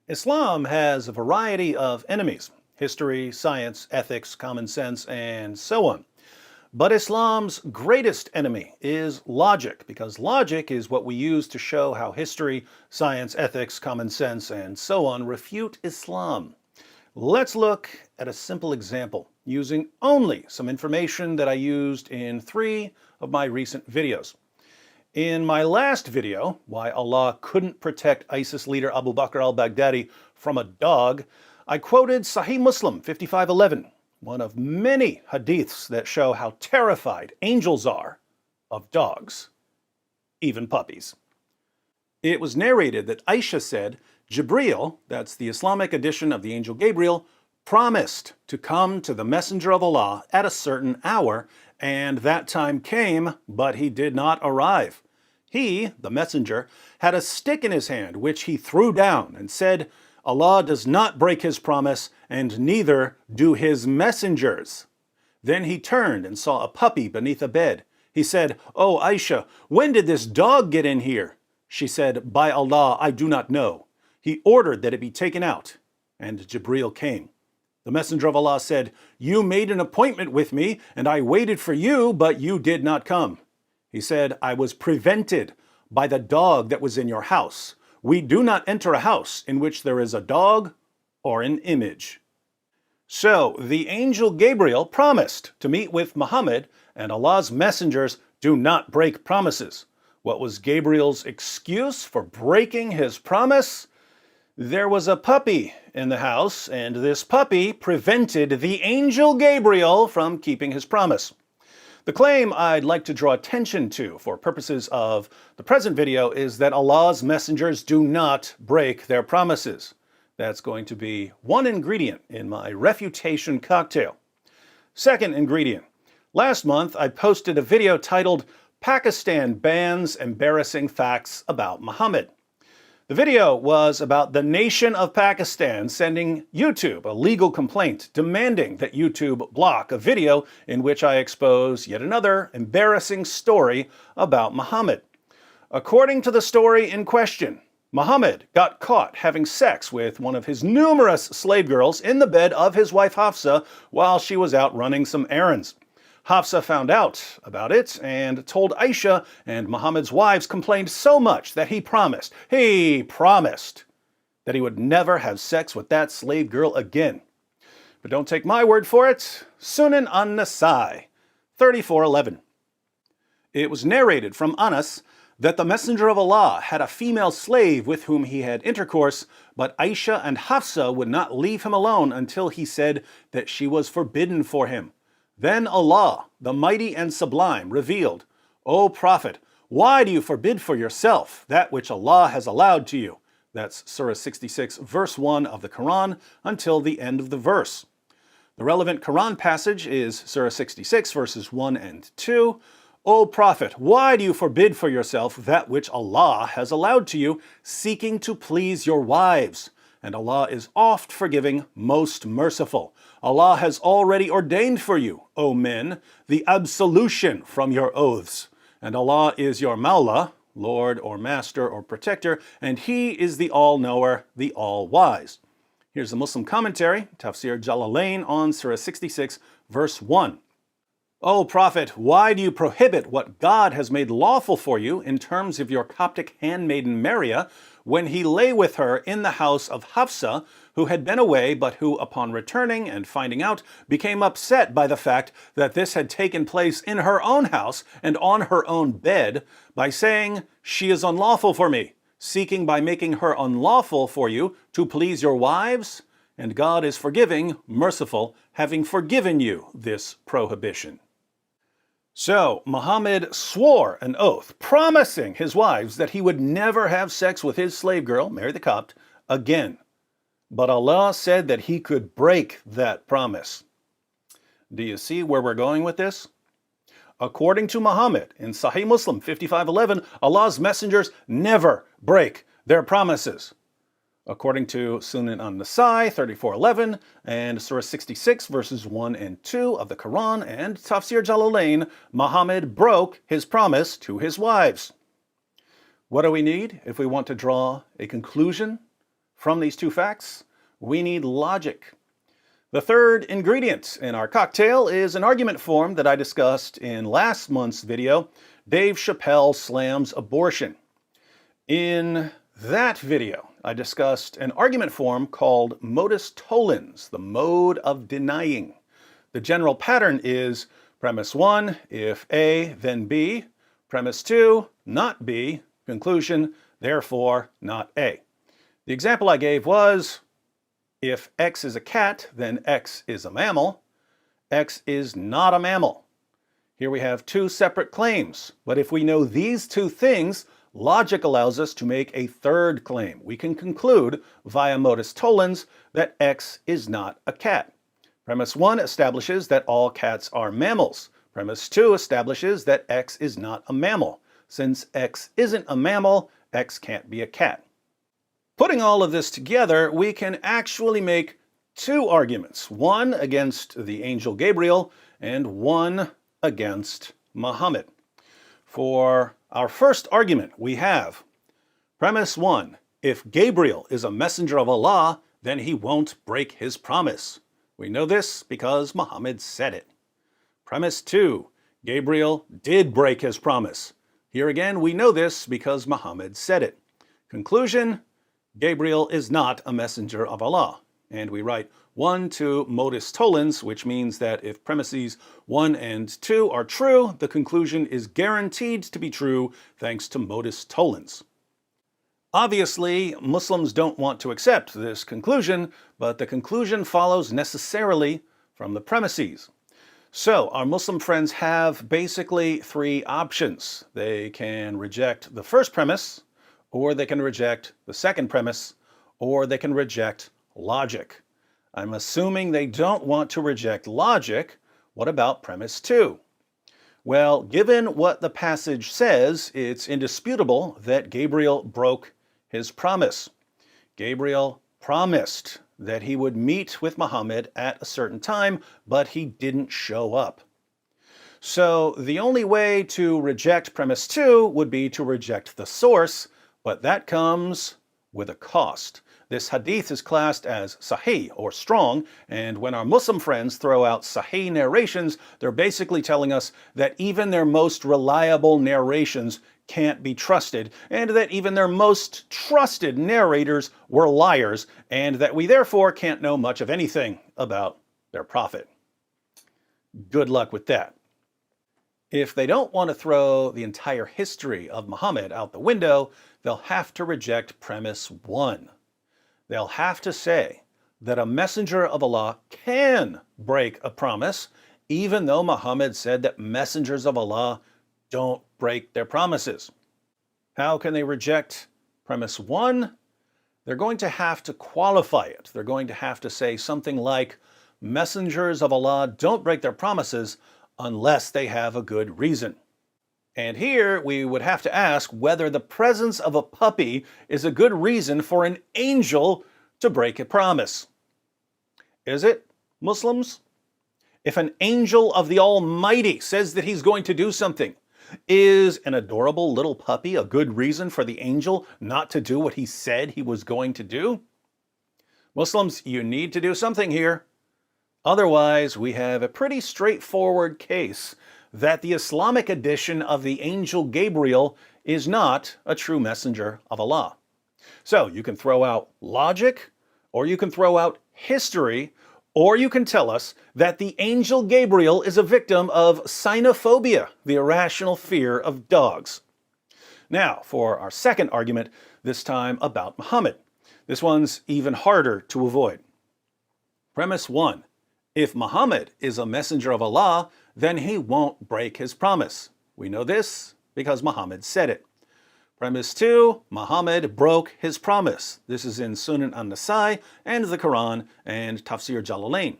Islam has a variety of enemies: history, science, ethics, common sense, and so on. But Islam's greatest enemy is logic, because logic is what we use to show how history, science, ethics, common sense, and so on refute Islam. Let's look at a simple example using only some information that I used in 3 of my recent videos. In my last video, why Allah couldn't protect ISIS leader Abu Bakr al-Baghdadi from a dog, I quoted Sahih Muslim 5511, one of many hadiths that show how terrified angels are of dogs, even puppies. It was narrated that Aisha said Jibreel, that's the Islamic edition of the angel Gabriel, promised to come to the Messenger of Allah at a certain hour, and that time came, but he did not arrive. He, the messenger, had a stick in his hand, which he threw down and said, Allah does not break his promise, and neither do his messengers. Then he turned and saw a puppy beneath a bed. He said, "Oh, Aisha, when did this dog get in here?" She said, "By Allah, I do not know." He ordered that it be taken out, and Jibreel came. The Messenger of Allah said, "You made an appointment with me, and I waited for you, but you did not come." He said, "I was prevented by the dog that was in your house. We do not enter a house in which there is a dog or an image." So the angel Gabriel promised to meet with Muhammad, and Allah's messengers do not break promises. What was Gabriel's excuse for breaking his promise? There was a puppy in the house, and this puppy prevented the angel Gabriel from keeping his promise. The claim I'd like to draw attention to for purposes of the present video is that Allah's messengers do not break their promises. That's going to be one ingredient in my refutation cocktail. Second ingredient. Last month I posted a video titled Pakistan Bans Embarrassing Facts About Muhammad. The video was about the nation of Pakistan sending YouTube a legal complaint demanding that YouTube block a video in which I expose yet another embarrassing story about Muhammad. According to the story in question, Muhammad got caught having sex with one of his numerous slave girls in the bed of his wife Hafsa while she was out running some errands. Hafsa found out about it and told Aisha, and Muhammad's wives complained so much that he promised that he would never have sex with that slave girl again. But don't take my word for it. Sunan an-Nasai 3411. It was narrated from Anas that the Messenger of Allah had a female slave with whom he had intercourse, but Aisha and Hafsa would not leave him alone until he said that she was forbidden for him. Then Allah, the Mighty and Sublime, revealed, "O Prophet, why do you forbid for yourself that which Allah has allowed to you?" That's Surah 66, verse 1 of the Quran, until the end of the verse. The relevant Quran passage is Surah 66, verses 1 and 2. "O Prophet, why do you forbid for yourself that which Allah has allowed to you, seeking to please your wives? And Allah is oft forgiving, most merciful. Allah has already ordained for you, O men, the absolution from your oaths. And Allah is your Mawla, Lord or Master or Protector, and He is the All-Knower, the All-Wise." Here's the Muslim commentary, Tafsir Jalalain on Surah 66, verse 1. "O Prophet, why do you prohibit what God has made lawful for you in terms of your Coptic handmaiden Maria, when he lay with her in the house of Hafsa, who had been away, but who, upon returning and finding out, became upset by the fact that this had taken place in her own house and on her own bed, by saying, 'She is unlawful for me,' seeking by making her unlawful for you to please your wives? And God is forgiving, merciful, having forgiven you this prohibition." So Muhammad swore an oath, promising his wives that he would never have sex with his slave girl, Mary the Copt, again. But Allah said that he could break that promise. Do you see where we're going with this? According to Muhammad, in Sahih Muslim 5511, Allah's messengers never break their promises. According to Sunan an-Nasai 3411 and Surah 66 verses 1 and 2 of the Quran and Tafsir Jalalain, Muhammad broke his promise to his wives. What do we need if we want to draw a conclusion from these two facts? We need logic. The third ingredient in our cocktail is an argument form that I discussed in last month's video, Dave Chappelle Slams Abortion. In that video, I discussed an argument form called modus tollens, the mode of denying. The general pattern is premise 1, if A, then B. Premise 2, not B. Conclusion, therefore, not A. The example I gave was, if X is a cat, then X is a mammal. X is not a mammal. Here we have two separate claims, but if we know these two things, logic allows us to make a third claim. We can conclude via modus tollens that X is not a cat. Premise 1 establishes that all cats are mammals. Premise 2 establishes that X is not a mammal. Since X isn't a mammal, X can't be a cat. Putting all of this together, we can actually make two arguments, one against the angel Gabriel and one against Muhammad. For our first argument, we have premise 1, if Gabriel is a messenger of Allah, then he won't break his promise. We know this because Muhammad said it. Premise 2, Gabriel did break his promise. Here again, we know this because Muhammad said it. Conclusion, Gabriel is not a messenger of Allah. And we write 1 to modus tollens, which means that if premises 1 and 2 are true, the conclusion is guaranteed to be true thanks to modus tollens. Obviously, Muslims don't want to accept this conclusion, but the conclusion follows necessarily from the premises. So our Muslim friends have basically three options. They can reject the first premise, or they can reject the second premise, or they can reject logic. I'm assuming they don't want to reject logic. What about premise 2? Well, given what the passage says, it's indisputable that Gabriel broke his promise. Gabriel promised that he would meet with Muhammad at a certain time, but he didn't show up. So the only way to reject premise 2 would be to reject the source, but that comes with a cost. This hadith is classed as sahih, or strong, and when our Muslim friends throw out sahih narrations, they're basically telling us that even their most reliable narrations can't be trusted, and that even their most trusted narrators were liars, and that we therefore can't know much of anything about their prophet. Good luck with that. If they don't want to throw the entire history of Muhammad out the window, they'll have to reject premise 1. They'll have to say that a messenger of Allah can break a promise, even though Muhammad said that messengers of Allah don't break their promises. How can they reject premise 1? They're going to have to qualify it. They're going to have to say something like, messengers of Allah don't break their promises unless they have a good reason. And here we would have to ask whether the presence of a puppy is a good reason for an angel to break a promise. Is it, Muslims? If an angel of the Almighty says that he's going to do something, is an adorable little puppy a good reason for the angel not to do what he said he was going to do? Muslims, you need to do something here. Otherwise, we have a pretty straightforward case that the Islamic edition of the angel Gabriel is not a true messenger of Allah. So you can throw out logic, or you can throw out history, or you can tell us that the angel Gabriel is a victim of cynophobia, the irrational fear of dogs. Now, for our second argument, this time about Muhammad. This one's even harder to avoid. Premise 1. If Muhammad is a messenger of Allah, then he won't break his promise. We know this because Muhammad said it. Premise 2, Muhammad broke his promise. This is in Sunan an-Nasai and the Quran and Tafsir Jalalain.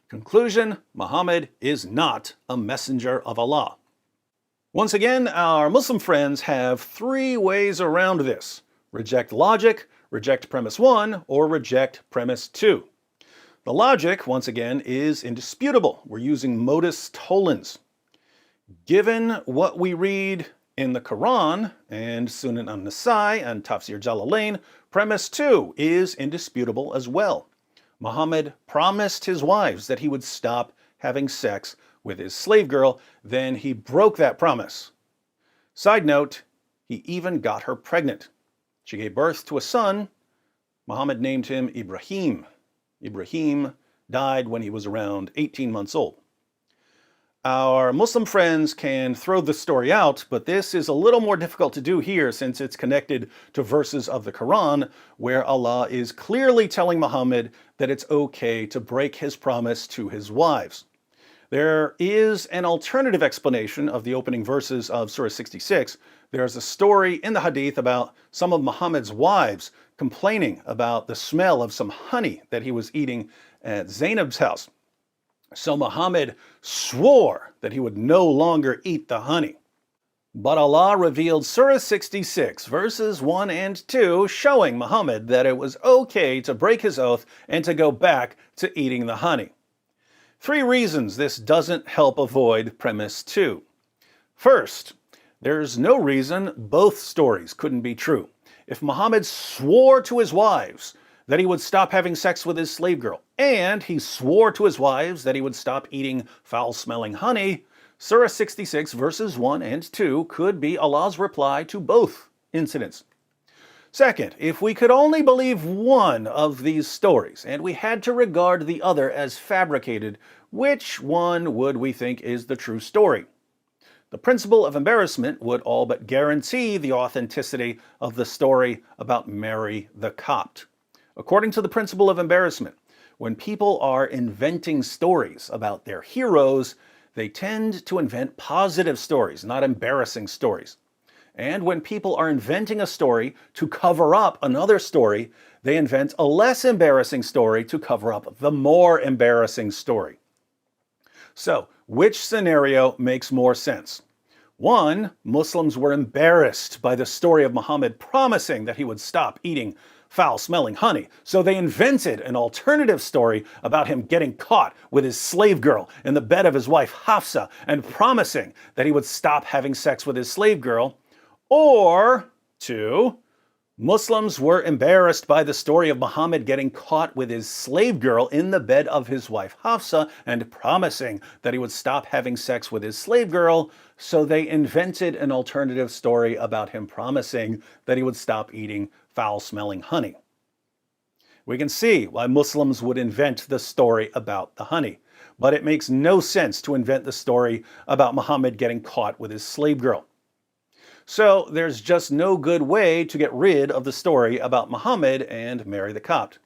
Conclusion, Muhammad is not a messenger of Allah. Once again, our Muslim friends have three ways around this. Reject logic, reject premise 1, or reject premise 2. The logic, once again, is indisputable. We're using modus tollens. Given what we read In the Quran and Sunan an-Nasai and Tafsir Jalalain, premise 2 is indisputable as well. Muhammad promised his wives that he would stop having sex with his slave girl, then he broke that promise. Side note, he even got her pregnant. She gave birth to a son. Muhammad named him Ibrahim. Ibrahim died when he was around 18 months old. Our Muslim friends can throw the story out, but this is a little more difficult to do here since it's connected to verses of the Quran where Allah is clearly telling Muhammad that it's okay to break his promise to his wives. There is an alternative explanation of the opening verses of Surah 66. There's a story in the Hadith about some of Muhammad's wives complaining about the smell of some honey that he was eating at Zainab's house. So Muhammad swore that he would no longer eat the honey. But Allah revealed Surah 66, verses 1 and 2, showing Muhammad that it was okay to break his oath and to go back to eating the honey. 3 reasons this doesn't help avoid premise 2. First, there's no reason both stories couldn't be true. If Muhammad swore to his wives that he would stop having sex with his slave girl, and he swore to his wives that he would stop eating foul-smelling honey, Surah 66 verses 1 and 2 could be Allah's reply to both incidents. Second, if we could only believe one of these stories, and we had to regard the other as fabricated, which one would we think is the true story? The principle of embarrassment would all but guarantee the authenticity of the story about Mary the Copt. According to the principle of embarrassment, when people are inventing stories about their heroes, they tend to invent positive stories, not embarrassing stories. And when people are inventing a story to cover up another story, they invent a less embarrassing story to cover up the more embarrassing story. So, which scenario makes more sense? 1, Muslims were embarrassed by the story of Muhammad promising that he would stop eating foul-smelling honey, so they invented an alternative story about him getting caught with his slave girl in the bed of his wife Hafsa and promising that he would stop having sex with his slave girl. Or 2, Muslims were embarrassed by the story of Muhammad getting caught with his slave girl in the bed of his wife Hafsa and promising that he would stop having sex with his slave girl, so they invented an alternative story about him promising that he would stop eating foul-smelling honey. We can see why Muslims would invent the story about the honey, but it makes no sense to invent the story about Muhammad getting caught with his slave girl. So there's just no good way to get rid of the story about Muhammad and Mary the Copt.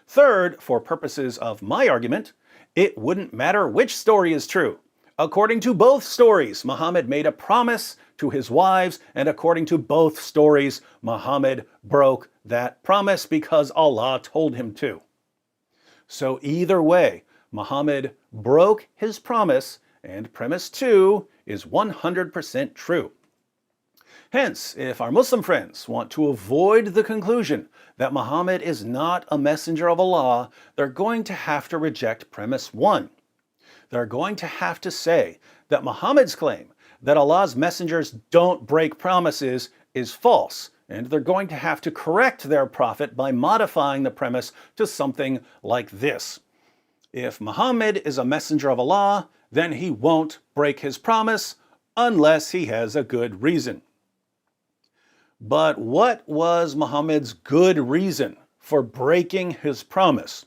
Third, for purposes of my argument, it wouldn't matter which story is true. According to both stories, Muhammad made a promise to his wives, and according to both stories, Muhammad broke that promise because Allah told him to. So either way, Muhammad broke his promise, and premise 2 is 100% true. Hence, if our Muslim friends want to avoid the conclusion that Muhammad is not a messenger of Allah, they're going to have to reject premise 1. They're going to have to say that Muhammad's claim that Allah's messengers don't break promises is false, and they're going to have to correct their prophet by modifying the premise to something like this. If Muhammad is a messenger of Allah, then he won't break his promise unless he has a good reason. But what was Muhammad's good reason for breaking his promise?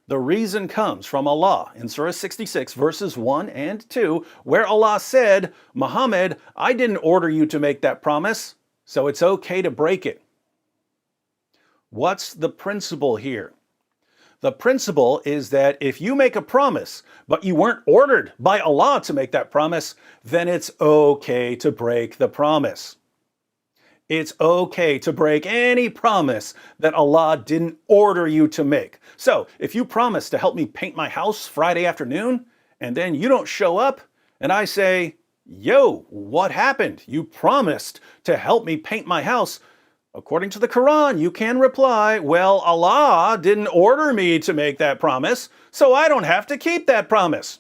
The reason comes from Allah in Surah 66 verses 1 and 2, where Allah said, Muhammad, I didn't order you to make that promise, so it's okay to break it. What's the principle here? The principle is that if you make a promise, but you weren't ordered by Allah to make that promise, then it's okay to break the promise. It's okay to break any promise that Allah didn't order you to make. So, if you promise to help me paint my house Friday afternoon, and then you don't show up, and I say, yo, what happened? You promised to help me paint my house. According to the Quran, you can reply, well, Allah didn't order me to make that promise, so I don't have to keep that promise.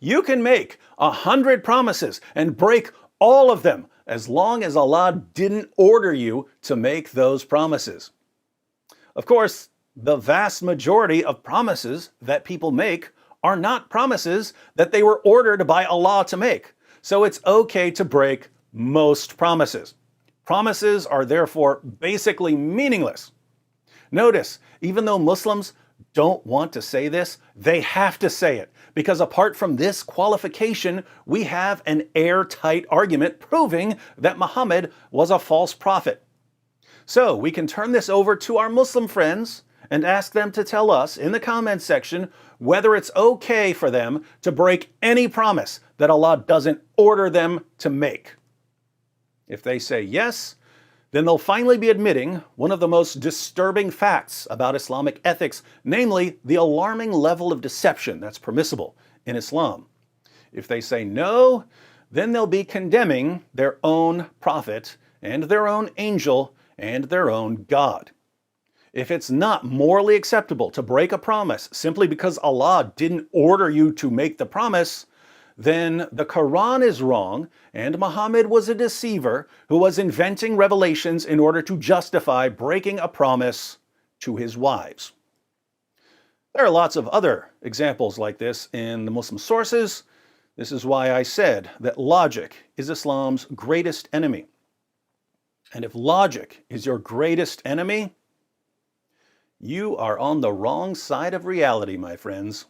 You can make 100 promises and break all of them, as long as Allah didn't order you to make those promises. Of course, the vast majority of promises that people make are not promises that they were ordered by Allah to make. So it's okay to break most promises. Promises are therefore basically meaningless. Notice, even though Muslims don't want to say this, they have to say it, because apart from this qualification, we have an airtight argument proving that Muhammad was a false prophet. So we can turn this over to our Muslim friends and ask them to tell us in the comments section whether it's okay for them to break any promise that Allah doesn't order them to make. If they say yes, then they'll finally be admitting one of the most disturbing facts about Islamic ethics, namely the alarming level of deception that's permissible in Islam. If they say no, then they'll be condemning their own prophet and their own angel and their own God. If it's not morally acceptable to break a promise simply because Allah didn't order you to make the promise, then the Quran is wrong and Muhammad was a deceiver who was inventing revelations in order to justify breaking a promise to his wives. There are lots of other examples like this in the Muslim sources. This is why I said that logic is Islam's greatest enemy. And if logic is your greatest enemy, you are on the wrong side of reality, my friends.